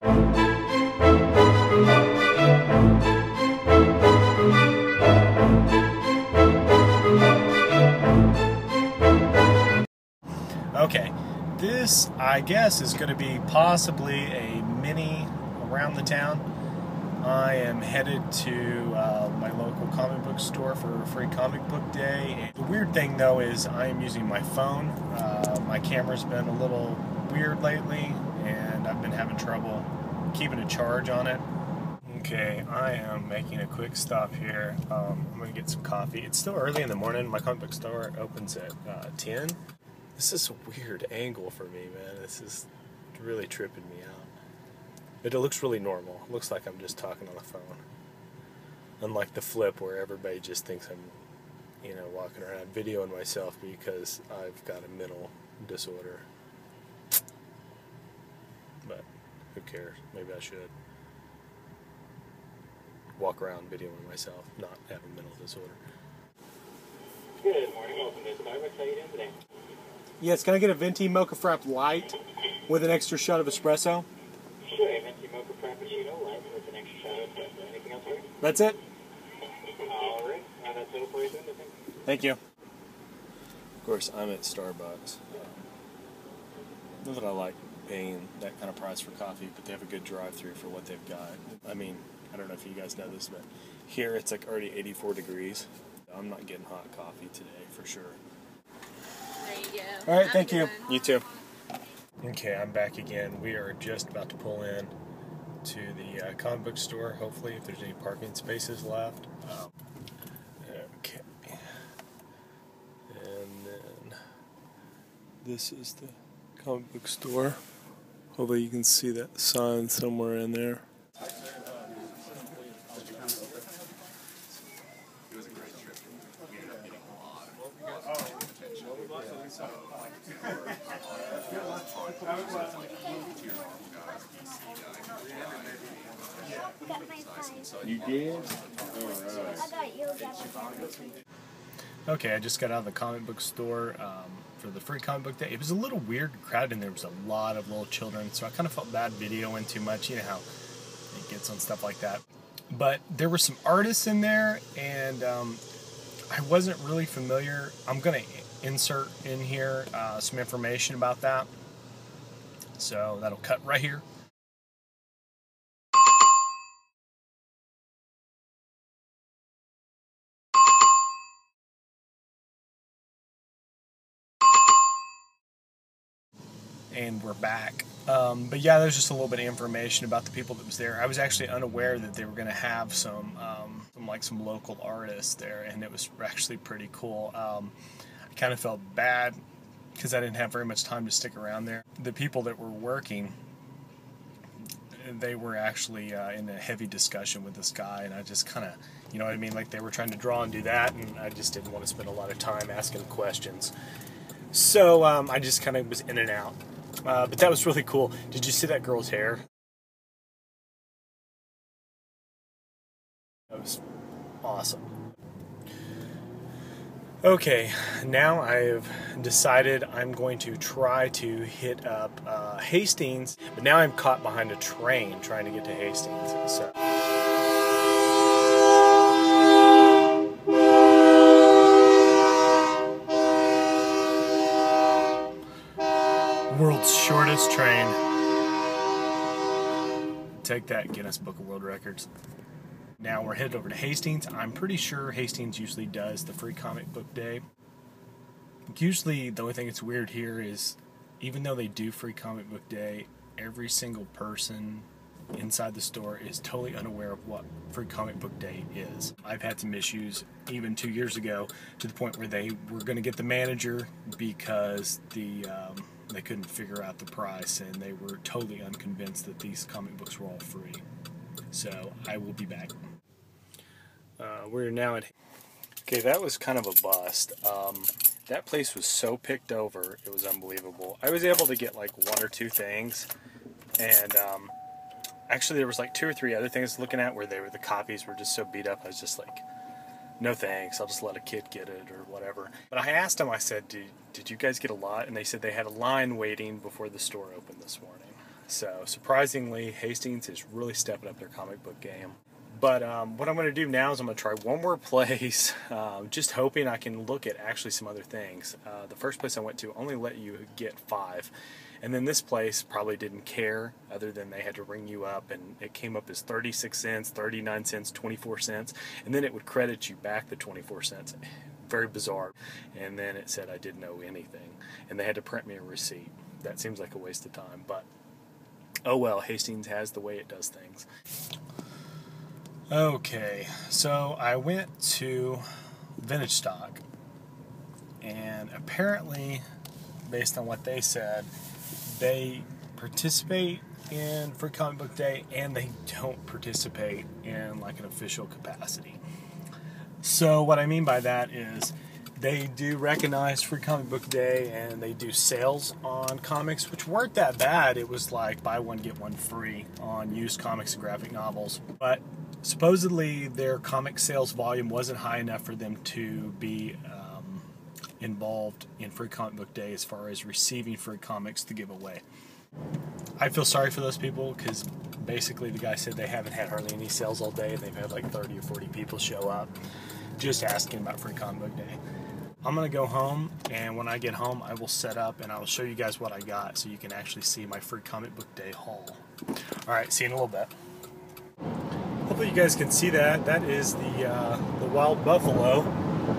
Okay, this, I guess, is going to be possibly a mini around the town. I am headed to my local comic book store for Free Comic Book Day. The weird thing, though, is I am using my phone. My camera's been a little weird lately, and I've been having trouble keeping a charge on it. Okay, I am making a quick stop here. I'm going to get some coffee. It's still early in the morning. My comic book store opens at 10. This is a weird angle for me, man. This is really tripping me out. But it looks really normal. It looks like I'm just talking on the phone. Unlike the flip where everybody just thinks I'm, you know, walking around videoing myself because I've got a mental disorder. But who cares? Maybe I should walk around videoing myself, not have a mental disorder. Good morning, welcome to Starbucks. How are you doing today? Yes, can I get a venti mocha frap light with an extra shot of espresso? Sure, a venti mocha frappuccino light with an extra shot of espresso. Anything else for you? That's it? Alright, that's it for you soon. Thank you. Of course, I'm at Starbucks. Not that I like paying that kind of price for coffee, but they have a good drive-thru for what they've got. I mean, I don't know if you guys know this, but here it's like already 84 degrees. I'm not getting hot coffee today for sure. There you go. All right, thank you. You too. Okay, I'm back again. We are just about to pull in to the comic book store, hopefully, if there's any parking spaces left. Okay. And then this is the comic book store. Hopefully you can see that sign somewhere in there. You did? Okay, I just got out of the comic book store for the Free Comic Book Day. It was a little weird crowded, and there was a lot of little children, so I kind of felt bad videoing too much. You know how it gets on stuff like that. But there were some artists in there, and I wasn't really familiar. I'm going to insert in here some information about that. So that'll cut right here. And we're back. But yeah, there's just a little bit of information about the people that was there. I was actually unaware that they were going to have some local artists there, and it was actually pretty cool. I kind of felt bad because I didn't have very much time to stick around there. The people that were working, they were actually in a heavy discussion with this guy, and I just kind of, you know what I mean, like they were trying to draw and do that, and I just didn't want to spend a lot of time asking questions. So I just kind of was in and out. But that was really cool. Did you see that girl's hair? That was awesome. Okay, now I've decided I'm going to try to hit up Hastings, but now I'm caught behind a train trying to get to Hastings. So. World's shortest train. Take that, Guinness Book of World Records. Now we're headed over to Hastings. I'm pretty sure Hastings usually does the Free Comic Book Day. Usually the only thing that's weird here is even though they do Free Comic Book Day, every single person inside the store is totally unaware of what Free Comic Book Day is. I've had some issues even 2 years ago to the point where they were going to get the manager because they couldn't figure out the price, and they were totally unconvinced that these comic books were all free. So I will be back. We're now at... Okay, that was kind of a bust. That place was so picked over, it was unbelievable. I was able to get like 1 or 2 things, and actually there was like 2 or 3 other things looking at where the copies were just so beat up. I was just like, no thanks, I'll just let a kid get it or whatever. But I asked them, I said, did you guys get a lot? And they said they had a line waiting before the store opened this morning. So surprisingly, Hastings is really stepping up their comic book game. But what I'm going to do now is I'm going to try one more place, just hoping I can look at actually some other things. The first place I went to only let you get 5. And then this place probably didn't care, other than they had to ring you up, and it came up as 36 cents, 39 cents, 24 cents, and then it would credit you back the 24 cents. Very bizarre. And then it said I didn't owe anything, and they had to print me a receipt. That seems like a waste of time, but oh well, Hastings has the way it does things. Okay, so I went to Vintage Stock, and apparently, based on what they said, they participate in Free Comic Book Day, and they don't participate in like an official capacity. So what I mean by that is they do recognize Free Comic Book Day, and they do sales on comics, which weren't that bad. It was like buy one, get one free on used comics and graphic novels. But supposedly their comic sales volume wasn't high enough for them to be involved in Free Comic Book Day as far as receiving free comics to give away. I feel sorry for those people, because basically the guy said they haven't had hardly any sales all day, and they've had like 30 or 40 people show up just asking about Free Comic Book Day. I'm going to go home, and when I get home I will set up and I will show you guys what I got so you can actually see my Free Comic Book Day haul. Alright, see you in a little bit. Hopefully you guys can see that. That is the wild buffalo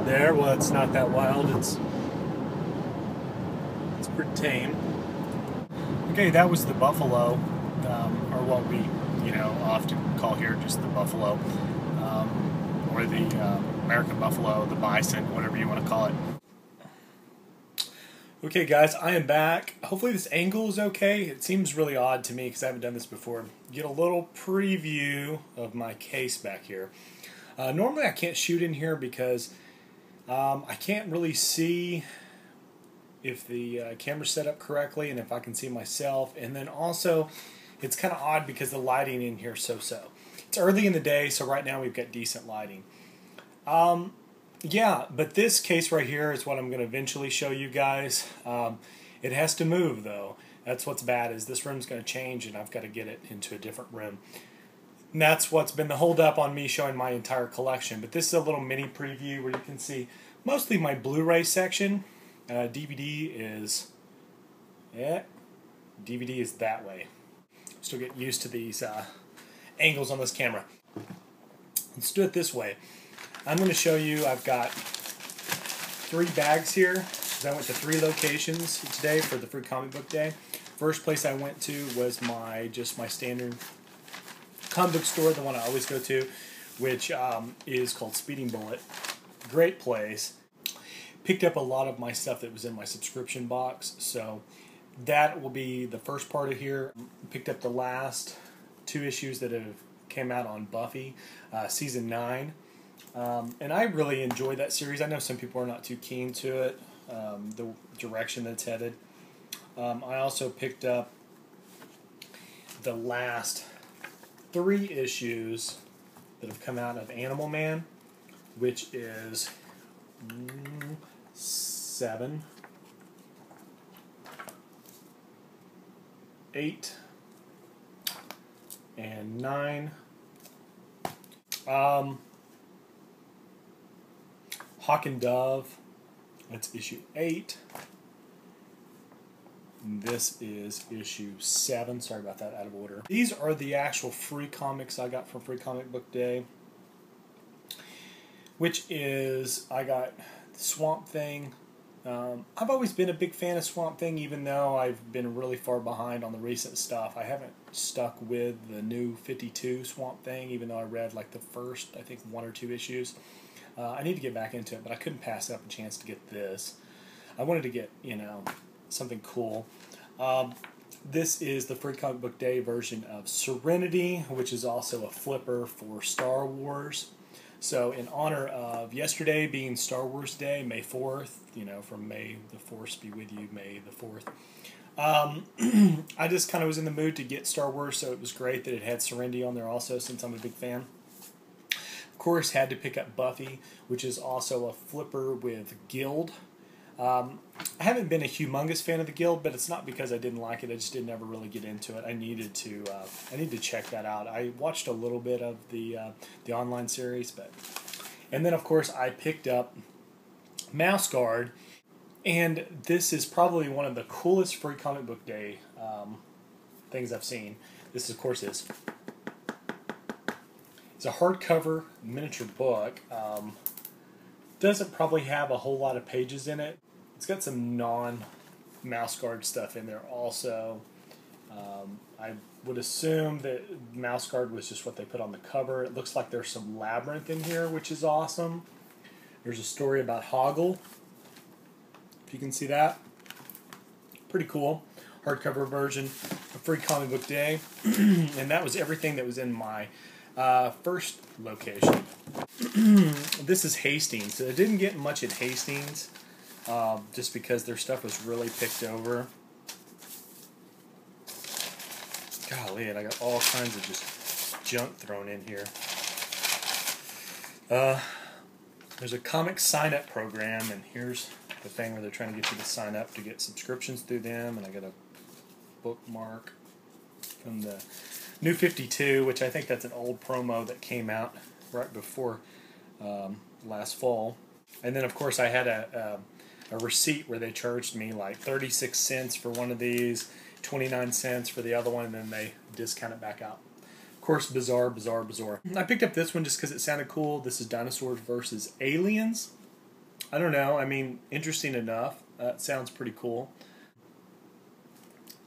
there. Well, it's not that wild. It's pretty tame. Okay, that was the buffalo, or what we, often call here just the buffalo, or the American buffalo, the bison, whatever you want to call it. Okay, guys, I am back. Hopefully this angle is okay. It seems really odd to me because I haven't done this before. Get a little preview of my case back here. Normally I can't shoot in here because I can't really see if the camera's set up correctly and if I can see myself. And then also, it's kind of odd because the lighting in here is so-so. It's early in the day, so right now we've got decent lighting. Yeah, but this case right here is what I'm going to eventually show you guys. It has to move, though. That's what's bad, is this room's going to change and I've got to get it into a different room. And that's what's been the hold up on me showing my entire collection. But this is a little mini preview where you can see mostly my Blu-ray section. DVD is, DVD is that way. Still getting used to these angles on this camera. Let's do it this way. I'm going to show you, I've got 3 bags here, because I went to 3 locations today for the Free Comic Book Day. First place I went to was my standard comic book store, the one I always go to, which is called Speeding Bullet. Great place. Picked up a lot of my stuff that was in my subscription box, so that will be the first part of here. Picked up the last 2 issues that have came out on Buffy, season 9. And I really enjoy that series. I know some people are not too keen to it, the direction that's headed. I also picked up the last 3 issues that have come out of Animal Man, which is 7, 8, and 9. Hawk and Dove, that's issue 8. And this is issue 7. Sorry about that, out of order. These are the actual free comics I got from Free Comic Book Day, which is, I got Swamp Thing. I've always been a big fan of Swamp Thing, even though I've been really far behind on the recent stuff. I haven't stuck with the new 52 Swamp Thing, even though I read like the first, I think, 1 or 2 issues. I need to get back into it, but I couldn't pass up a chance to get this. I wanted to get, something cool. This is the Free Comic Book Day version of Serenity, which is also a flipper for Star Wars. So in honor of yesterday being Star Wars Day, May 4th, from May the Force be with you, May the 4th, I just kind of was in the mood to get Star Wars, so it was great that it had Serenity on there also, since I'm a big fan. Of course, had to pick up Buffy, which is also a flipper with Guild. I haven't been a humongous fan of the Guild, but it's not because I didn't like it. I just didn't ever really get into it. I need to check that out. I watched a little bit of the online series, and then of course I picked up Mouse Guard, and this is probably one of the coolest free comic book day things I've seen. This of course is. It's a hardcover miniature book. Doesn't probably have a whole lot of pages in it. It's got some non-Mouse Guard stuff in there also. I would assume that Mouse Guard was just what they put on the cover. It looks like there's some Labyrinth in here, which is awesome. There's a story about Hoggle, if you can see that. Pretty cool. Hardcover version of Free Comic Book Day. And that was everything that was in my first location. This is Hastings. So it didn't get much at Hastings, just because their stuff was really picked over. Golly, and I got all kinds of just junk thrown in here. There's a comic sign-up program, and here's the thing where they're trying to get you to sign up to get subscriptions through them, and I got a bookmark from the New 52, which I think that's an old promo that came out right before last fall. And then, of course, I had a receipt where they charged me like 36 cents for one of these, 29 cents for the other one, and then they discount it back out. Of course, bizarre. I picked up this one just because it sounded cool. This is Dinosaurs versus Aliens. I don't know. I mean, interesting enough. It sounds pretty cool.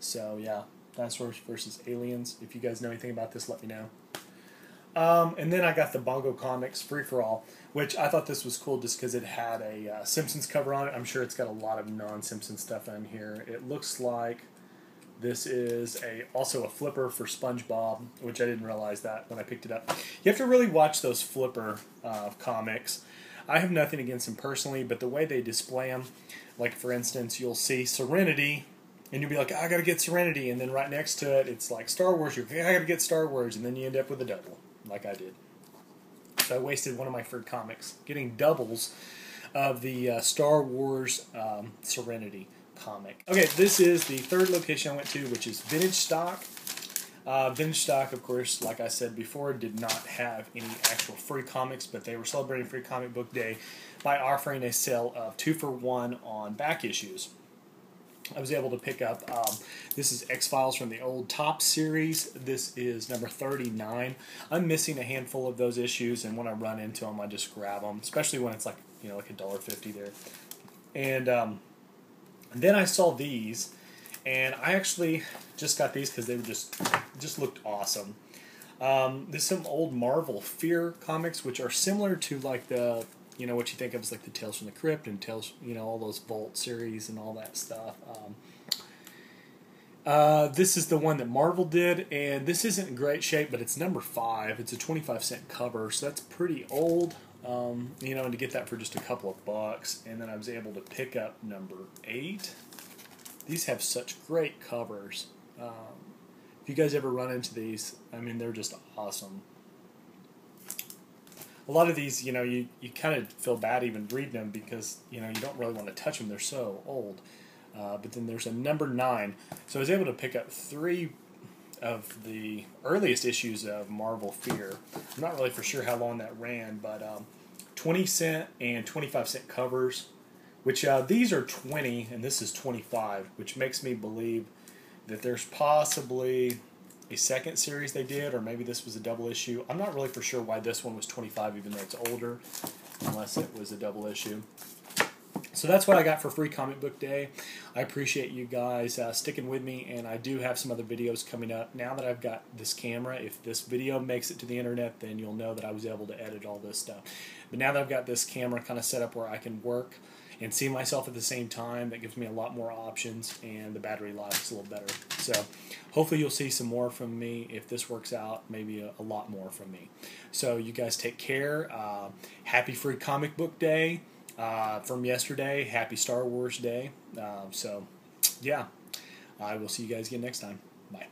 So, yeah. Dinosaurs versus Aliens. If you guys know anything about this, let me know. And then I got the Bongo Comics Free-for-All, which I thought this was cool just because it had a Simpsons cover on it. I'm sure it's got a lot of non-Simpsons stuff in here. It looks like this is also a flipper for SpongeBob, which I didn't realize that when I picked it up. You have to really watch those flipper comics. I have nothing against them personally, but the way they display them, like for instance, you'll see Serenity, and you'll be like, I gotta get Serenity, and then right next to it, it's like Star Wars. You're like, I gotta get Star Wars, and then you end up with a double, like I did. So I wasted one of my free comics getting doubles of the Star Wars Serenity comic. Okay, this is the third location I went to, which is Vintage Stock. Vintage Stock, of course, like I said before, did not have any actual free comics, but they were celebrating Free Comic Book Day by offering a sale of 2-for-1 on back issues. I was able to pick up, this is X-Files from the old Top series. This is number 39. I'm missing a handful of those issues, and when I run into them, I just grab them, especially when it's like, you know, like $1.50 there. And then I saw these, and I actually just got these because they were just looked awesome. There's some old Marvel Fear comics, which are similar to like the, you know, what you think of as like the Tales from the Crypt and Tales, you know, all those Vault series and all that stuff. This is the one that Marvel did, and this isn't in great shape, but it's number 5. It's a 25-cent cover, so that's pretty old. You know, and to get that for just a couple of bucks, and then I was able to pick up number 8. These have such great covers. If you guys ever run into these, I mean, they're just awesome. A lot of these, you know, you kind of feel bad even reading them because, you know, you don't really want to touch them. They're so old. But then there's a number 9. So I was able to pick up 3 of the earliest issues of Marvel Fear. I'm not really for sure how long that ran, but 20-cent and 25-cent covers, which these are 20 and this is 25, which makes me believe that there's possibly a second series they did, or maybe this was a double issue. I'm not really for sure why this one was 25, even though it's older, unless it was a double issue. So that's what I got for Free Comic Book Day. I appreciate you guys sticking with me, and I do have some other videos coming up. Now that I've got this camera, if this video makes it to the internet, then you'll know that I was able to edit all this stuff. But now that I've got this camera kind of set up where I can work and see myself at the same time, that gives me a lot more options, and the battery life is a little better. So hopefully you'll see some more from me. If this works out, maybe a lot more from me. So you guys take care. Happy Free Comic Book Day. From yesterday, happy Star Wars Day. So, yeah, I will see you guys again next time. Bye.